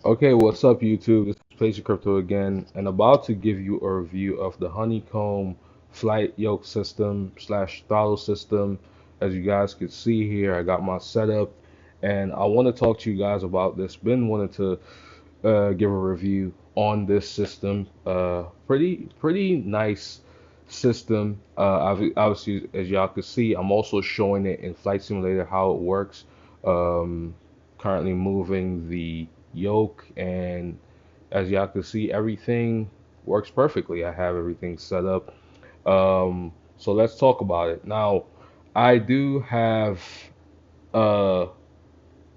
Okay, what's up, YouTube? This is Pacey Crypto again, and about to give you a review of the Honeycomb flight yoke system slash throttle system. As you guys can see here, I got my setup, and I want to talk to you guys about this. Been wanting to give a review on this system. Pretty nice system. Obviously, as y'all can see, I'm also showing it in Flight Simulator how it works. Um, Currently moving the yoke, and as y'all can see, everything works perfectly. I have everything set up. So let's talk about it. Now, I do have uh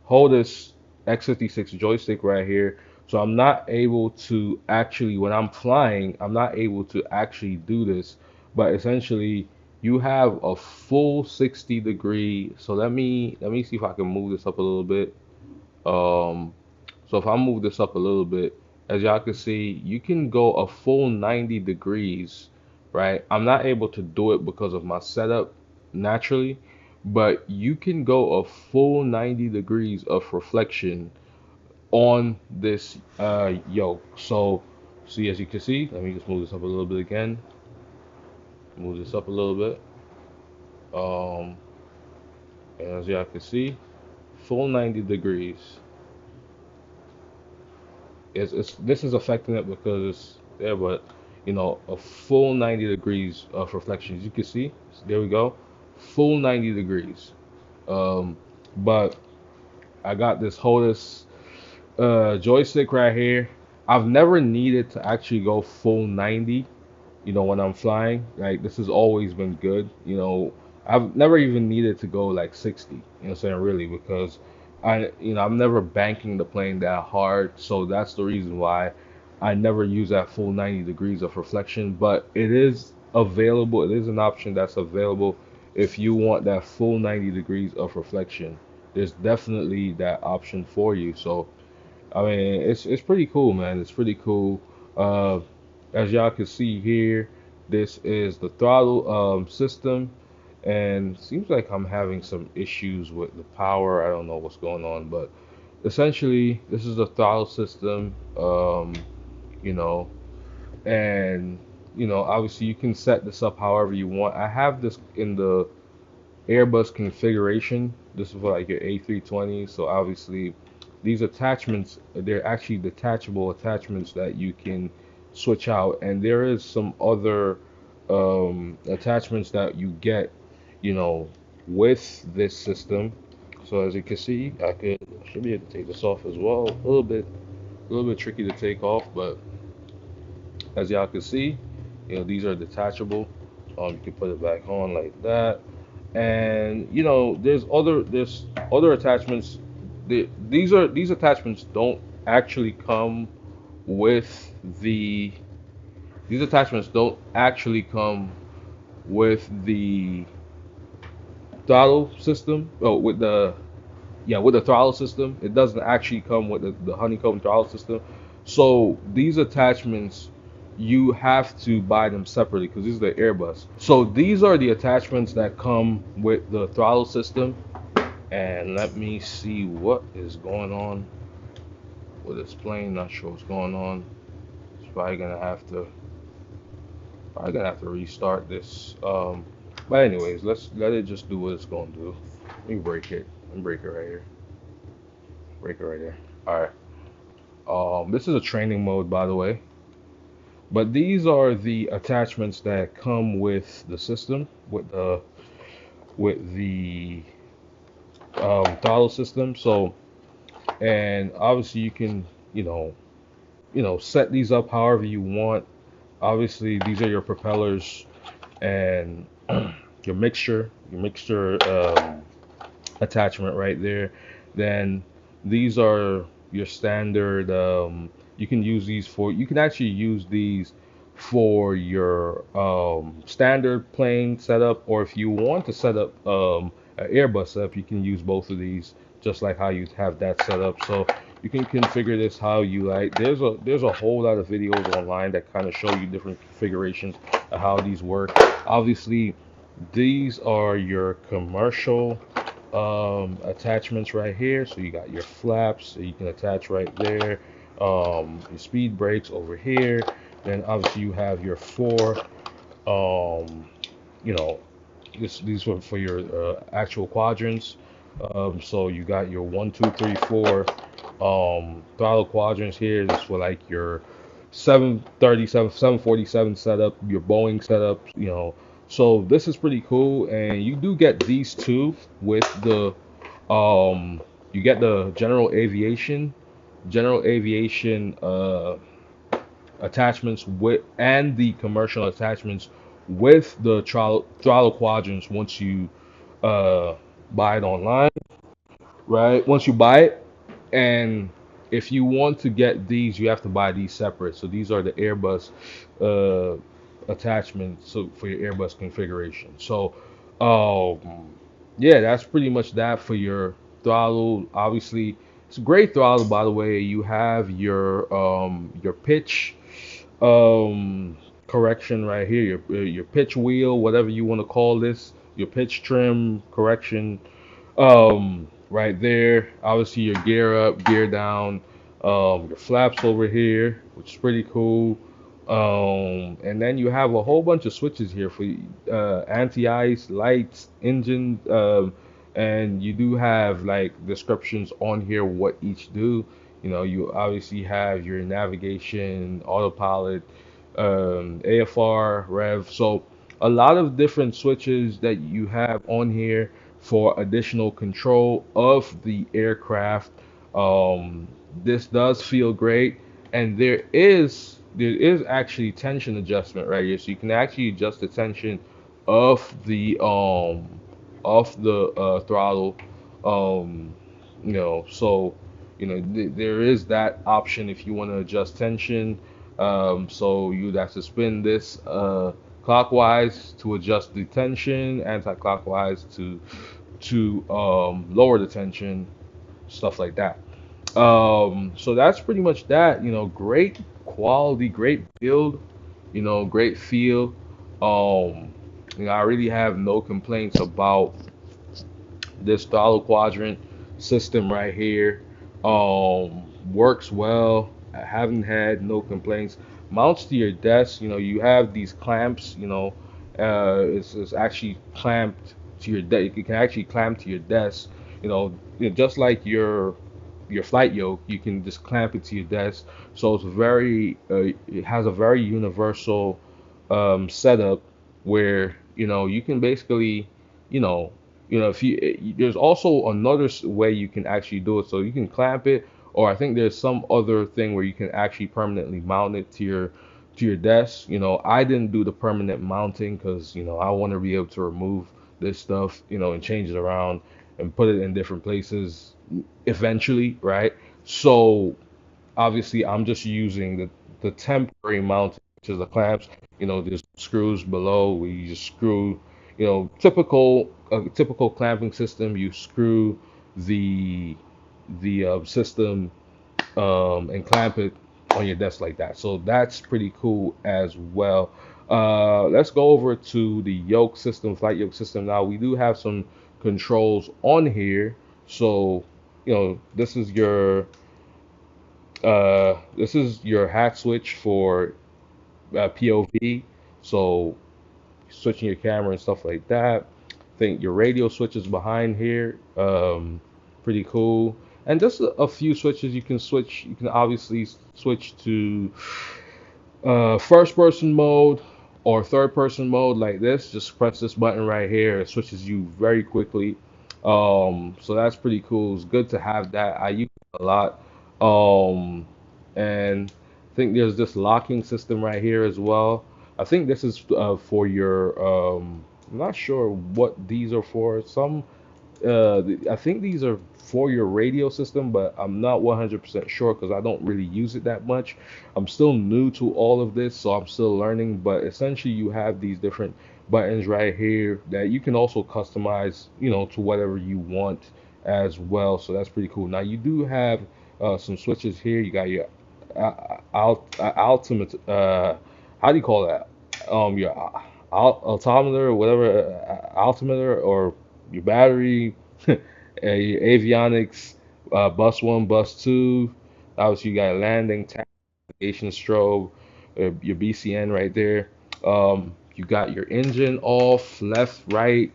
hold this X56 joystick right here. So I'm not able to actually, when I'm flying, I'm not able to actually do this. But essentially, you have a full 60 degree. So let me see if I can move this up a little bit. Um, so if I move this up a little bit, as y'all can see, you can go a full 90 degrees, right? I'm not able to do it because of my setup naturally, but you can go a full 90 degrees of reflection on this yoke. So see, as you can see, let me just move this up a little bit again. Move this up a little bit. Um, and as y'all can see, full 90 degrees. It's this is affecting it because it's there, but a full 90 degrees of reflection. As you can see, there we go, full 90 degrees. Um, but I got this HOTAS joystick right here. I've never needed to actually go full 90, when I'm flying. Like this has always been good. I've never even needed to go like 60, what I'm saying, really, because I'm never banking the plane that hard. So that's the reason why I never use that full 90 degrees of reflection. But it is available. It is an option that's available if you want that full 90 degrees of reflection. There's definitely that option for you. So I mean, it's pretty cool, man. It's pretty cool. Uh, as y'all can see here, this is the throttle system, and seems like I'm having some issues with the power. I don't know what's going on, but essentially, this is the throttle system. You know, and obviously, you can set this up however you want. I have this in the Airbus configuration. This is for like your A320. So obviously, these attachments, they're actually detachable attachments that you can switch out. And there is some other attachments that you get, you know, with this system. So as you can see, should be able to take this off as well. A little bit tricky to take off, but as y'all can see, these are detachable. You can put it back on like that, and there's other attachments. These attachments don't actually come with the these attachments don't actually come with the throttle system. Oh, with the throttle system. It doesn't actually come with the honeycomb throttle system. So these attachments, you have to buy them separately because these are the Airbus. So these are the attachments that come with the throttle system. And let me see what is going on with this plane. Not sure what's going on. It's probably gonna have to restart this. But anyways, let's let it just do what it's gonna do. Let me break it. Let me break it right here. Break it right there. All right. This is a training mode, by the way. But these are the attachments that come with the system, with the throttle system. So, and obviously you can, set these up however you want. Obviously, these are your propellers and your mixture attachment right there. Then these are your standard. You can actually use these for your standard plane setup, or if you want to set up an Airbus setup, you can use both of these, just like how you have that set up. So you can configure this how you like. There's a whole lot of videos online that kind of show you different configurations of how these work. Obviously, these are your commercial. attachments right here. So you got your flaps that you can attach right there. Your speed brakes over here. Then obviously you have your four, um, you know, these were for your actual quadrants. So you got your one, two, three, four throttle quadrants here. This is for like your 737, 747 setup, your Boeing setup, So this is pretty cool, and you do get these two with the you get the general aviation attachments with and the commercial attachments with the throttle quadrants once you uh, buy it online, right? Once you buy it, and if you want to get these, you have to buy these separate. So these are the Airbus uh, attachments so for your Airbus configuration. So yeah, that's pretty much that for your throttle. Obviously, it's a great throttle, by the way. You have your pitch um correction right here, your pitch wheel, whatever you want to call this, your pitch trim correction right there. Obviously your gear up, gear down, your flaps over here, which is pretty cool. And then you have a whole bunch of switches here for anti-ice, lights, engine, and you do have like descriptions on here what each do. You obviously have your navigation, autopilot, AFR, rev. So a lot of different switches that you have on here for additional control of the aircraft. Um, this does feel great, and there is actually tension adjustment right here, so you can actually adjust the tension of the throttle. Um, so there is that option if you want to adjust tension. So you'd have to spin this clockwise to adjust the tension, anti-clockwise to lower the tension, stuff like that. So that's pretty much that. Great quality, great build, great feel. I really have no complaints about this throttle quadrant system right here. Works well. I haven't had no complaints. Mounts to your desk. You have these clamps. It's actually clamped to your desk. You can actually clamp to your desk. Just like your flight yoke, you can just clamp it to your desk. So it has a very universal setup where you can basically, you know, if there's also another way you can actually do it. So you can clamp it, or I think there's some other thing where you can actually permanently mount it to your desk. I didn't do the permanent mounting because I want to be able to remove this stuff, and change it around and put it in different places eventually, right? So obviously, I'm just using the temporary mount, which is the clamps. There's screws below where you just screw. Typical a typical clamping system. You screw the system and clamp it on your desk like that. So that's pretty cool as well. Let's go over to the yoke system, flight yoke system. Now we do have some controls on here. So this is your hat switch for POV. So switching your camera and stuff like that. I think your radio switches behind here. Pretty cool. And just a few switches you can switch. You can obviously switch to first person mode or third person mode like this. Just press this button right here. It switches you very quickly. So that's pretty cool. It's good to have that. I use it a lot. Um, and I think there's this locking system right here as well. I think this is for your. I'm not sure what these are for. I think these are for your radio system, but I'm not 100% sure because I don't really use it that much. I'm still new to all of this, so I'm still learning. But essentially, you have these different buttons right here that you can also customize, to whatever you want as well. So that's pretty cool. Now you do have some switches here. You got your ultimate. How do you call that? Your altimeter or whatever, altimeter or your battery Avionics, bus one, bus two. Obviously, you got landing, navigation strobe, your BCN right there. You got your engine off, left, right,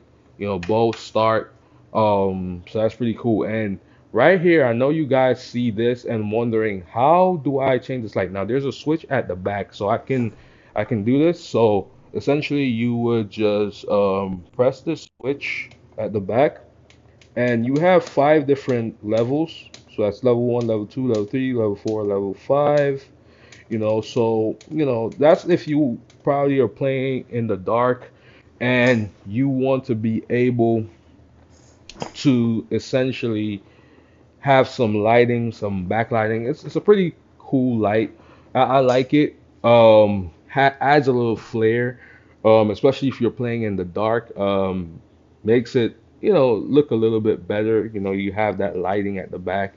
both start. So that's pretty cool. And right here, I know you guys see this and wondering how do I change this light? Now there's a switch at the back, so I can do this. So essentially, you would just press this switch at the back, and you have five different levels. So that's level one, level two, level three, level four, level five. So that's if you probably are playing in the dark and you want to be able to essentially have some lighting, some backlighting. It's a pretty cool light. I like it. Adds a little flair, especially if you're playing in the dark. Makes it look a little bit better. You have that lighting at the back.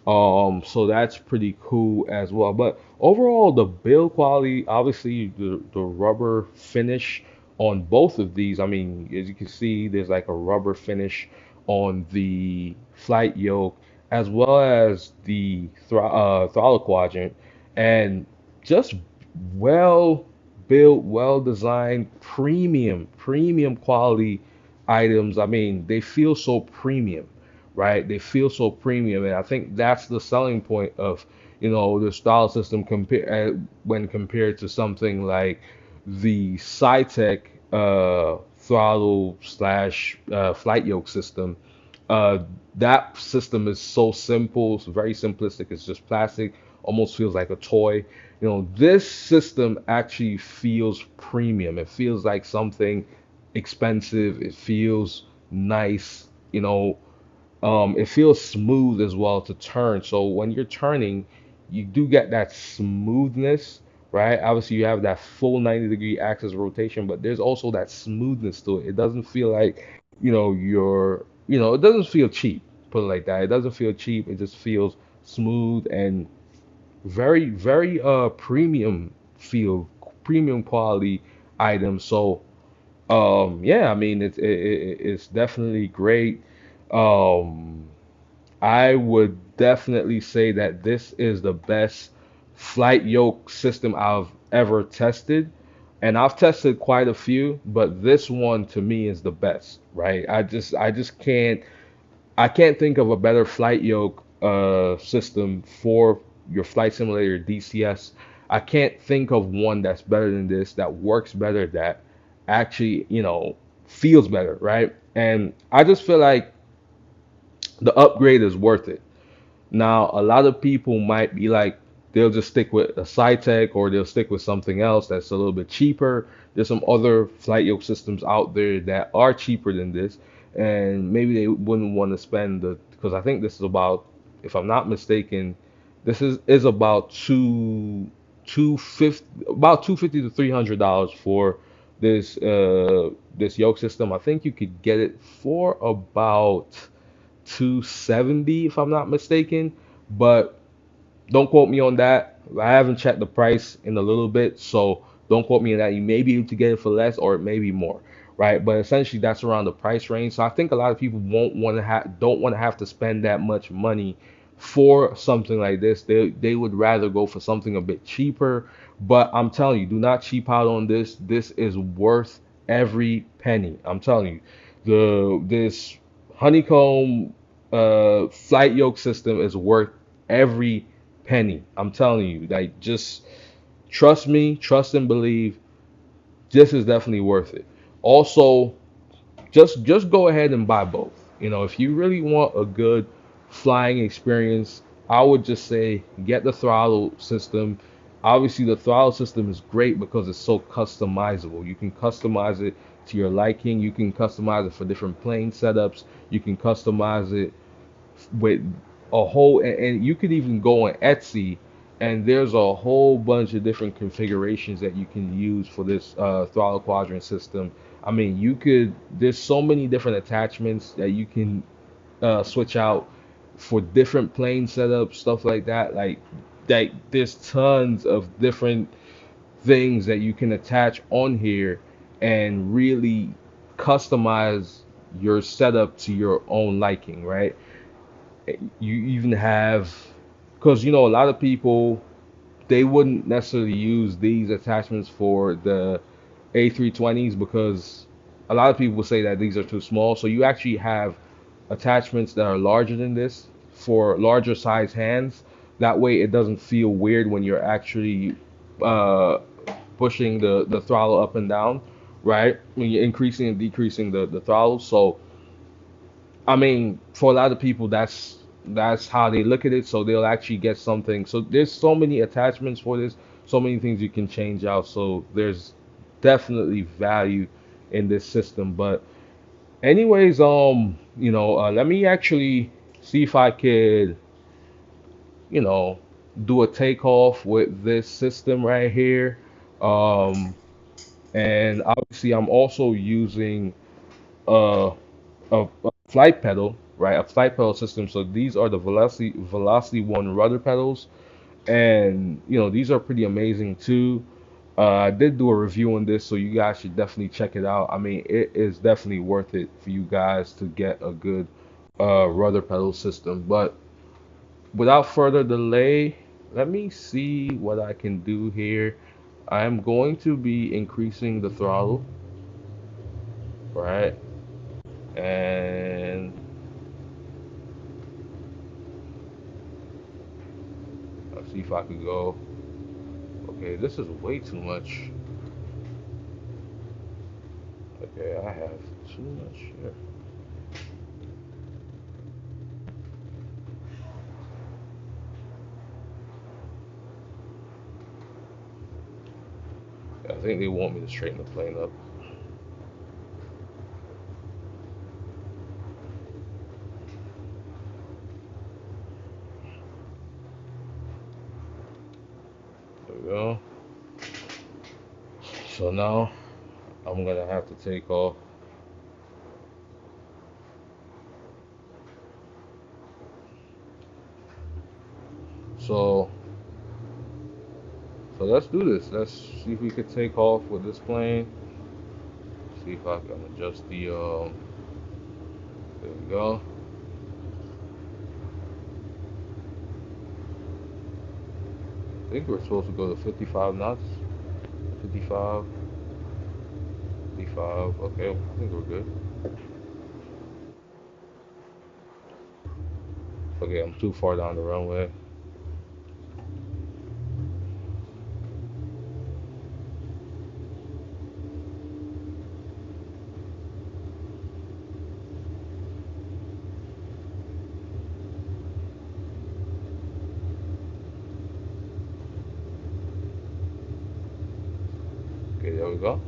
So that's pretty cool as well. But overall, the build quality, obviously, the rubber finish on both of these. I mean, as you can see, there's like a rubber finish on the flight yoke as well as the throttle quadrant, and just well built, well designed, premium quality items. I mean, they feel so premium, right? They feel so premium, and I think that's the selling point of the style system when compared to something like the Cytec throttle slash flight yoke system. uh, that system is so simple, it's very simplistic. It's just plastic, almost feels like a toy. This system actually feels premium. It feels like something expensive. It feels nice. It feels smooth as well to turn. So when you're turning, you do get that smoothness, right? Obviously, you have that full 90-degree axis rotation, but there's also that smoothness to it. It doesn't feel like, it doesn't feel cheap, put it like that. It doesn't feel cheap. It just feels smooth and very, very premium quality item. So yeah, I mean it's definitely great. Um, I would definitely say that this is the best flight yoke system I've ever tested. And I've tested quite a few, but this one to me is the best, right? I can't think of a better flight yoke system for your flight simulator DCS. I can't think of one that's better than this, that works better, that actually, feels better, right? And I just feel like the upgrade is worth it. Now, a lot of people might be like, they'll just stick with a SciTech or they'll stick with something else that's a little bit cheaper. There's some other flight yoke systems out there that are cheaper than this, and maybe they wouldn't want to spend because I think this is about, if I'm not mistaken, this is about $250 to $300 for this yoke system. I think you could get it for about 270 if I'm not mistaken, but don't quote me on that. I haven't checked the price in a little bit, so don't quote me on that. You may be able to get it for less or it may be more, right? But essentially that's around the price range. So I think a lot of people won't want to have don't want to have to spend that much money for something like this. They would rather go for something a bit cheaper. But I'm telling you, do not cheap out on this. This is worth every penny. I'm telling you. This Honeycomb flight yoke system is worth every penny. I'm telling you, like, just trust me, trust and believe. This is definitely worth it. Also, just go ahead and buy both. If you really want a good flying experience, I would just say get the throttle system. Obviously, the throttle system is great because it's so customizable. You can customize it to your liking. You can customize it for different plane setups. You can customize it with and you could even go on Etsy, and there's a whole bunch of different configurations that you can use for this throttle quadrant system. I mean, there's so many different attachments that you can switch out for different plane setups, stuff like that. Like there's tons of different things that you can attach on here and really customize your setup to your own liking, right? You even have, because a lot of people, they wouldn't necessarily use these attachments for the A320s because a lot of people say that these are too small. So you actually have attachments that are larger than this for larger size hands. That way it doesn't feel weird when you're actually uh, pushing the throttle up and down, right? When you're increasing and decreasing the throttle. So I mean, for a lot of people, that's how they look at it. So they'll actually get something. So there's so many attachments for this, so many things you can change out. So there's definitely value in this system. But anyways, let me actually see if I could, you know, do a takeoff with this system right here. Um, and obviously, I'm also using uh a flight pedal, right? A flight pedal system. So these are the Velocity One rudder pedals, and these are pretty amazing too. I did do a review on this, so you guys should definitely check it out. I mean, it is definitely worth it for you guys to get a good rudder pedal system. But without further delay, let me see what I can do here. I'm going to be increasing the throttle, right? And let's see if I could go. Okay, this is way too much. Okay, I have too much here. I think they want me to straighten the plane up. There we go. So now I'm gonna have to take off. So so let's do this. Let's see if we could take off with this plane. See if I can adjust the there we go. I think we're supposed to go to 55 knots. 55, 55. Okay, I think we're good. Okay, I'm too far down the runway. Okay, there we go.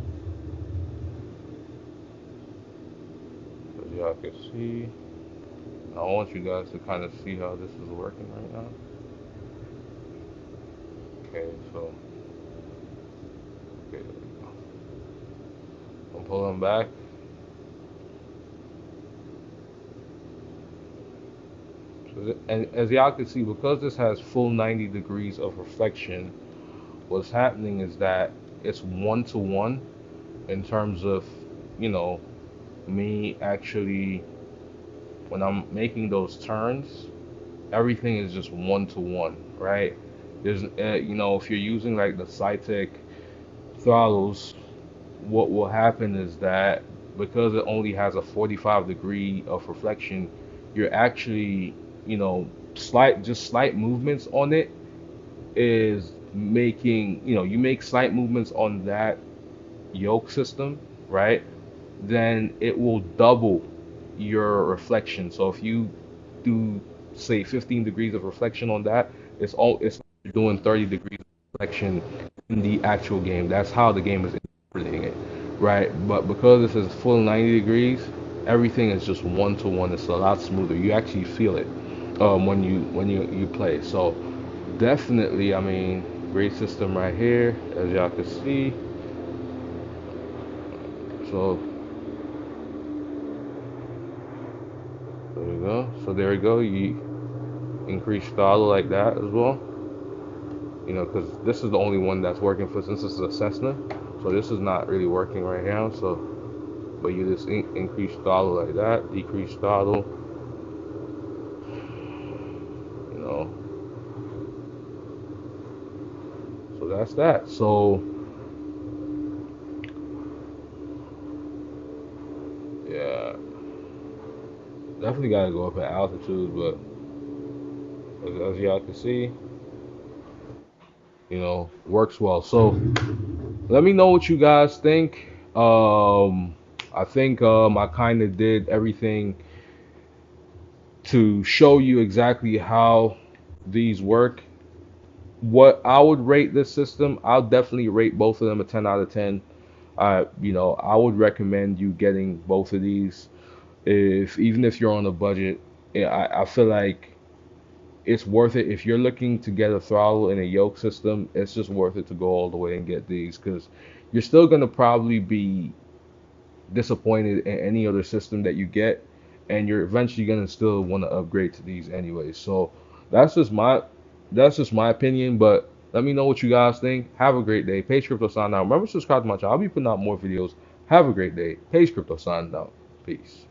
As y'all can see, I want you guys to kind of see how this is working right now. Okay, so okay, I'm pulling back. And as y'all can see, because this has full 90 degrees of reflection, what's happening is that it's one to one in terms of, you know, me actually, when I'm making those turns, everything is just one to one, right? There's, if you're using like the Cytec throttles, what will happen is that because it only has a 45 degree of reflection, you're actually, slight movements on it is making, you make slight movements on that yoke system, right? Then it will double your reflection. So if you do say 15 degrees of reflection on that, it's doing 30 degrees of reflection in the actual game. That's how the game is interpreting it, right? But because this is full 90 degrees, everything is just one to one. It's a lot smoother. You actually feel it when you play. So definitely, I mean, great system right here, as y'all can see. So there we go. So there we go. You increase throttle like that as well. Because this is the only one that's working for since this is a Cessna. So this is not really working right now. So, but you just increase throttle like that, decrease throttle, you know. So that's that. So yeah, definitely gotta go up at altitude, but as y'all can see, works well. So let me know what you guys think. I think I kind of did everything to show you exactly how these work. What I would rate this system, I'll definitely rate both of them a 10 out of 10. I would recommend you getting both of these. If even if you're on a budget, yeah, I feel like it's worth it. If you're looking to get a throttle and a yoke system, it's just worth it to go all the way and get these because you're still gonna probably be disappointed in any other system that you get, and you're eventually gonna still want to upgrade to these anyway. So that's just my that's just my opinion. But let me know what you guys think. Have a great day. Page Crypto sign out. Remember to subscribe to my channel. I'll be putting out more videos. Have a great day. Page Crypto signing out. Peace.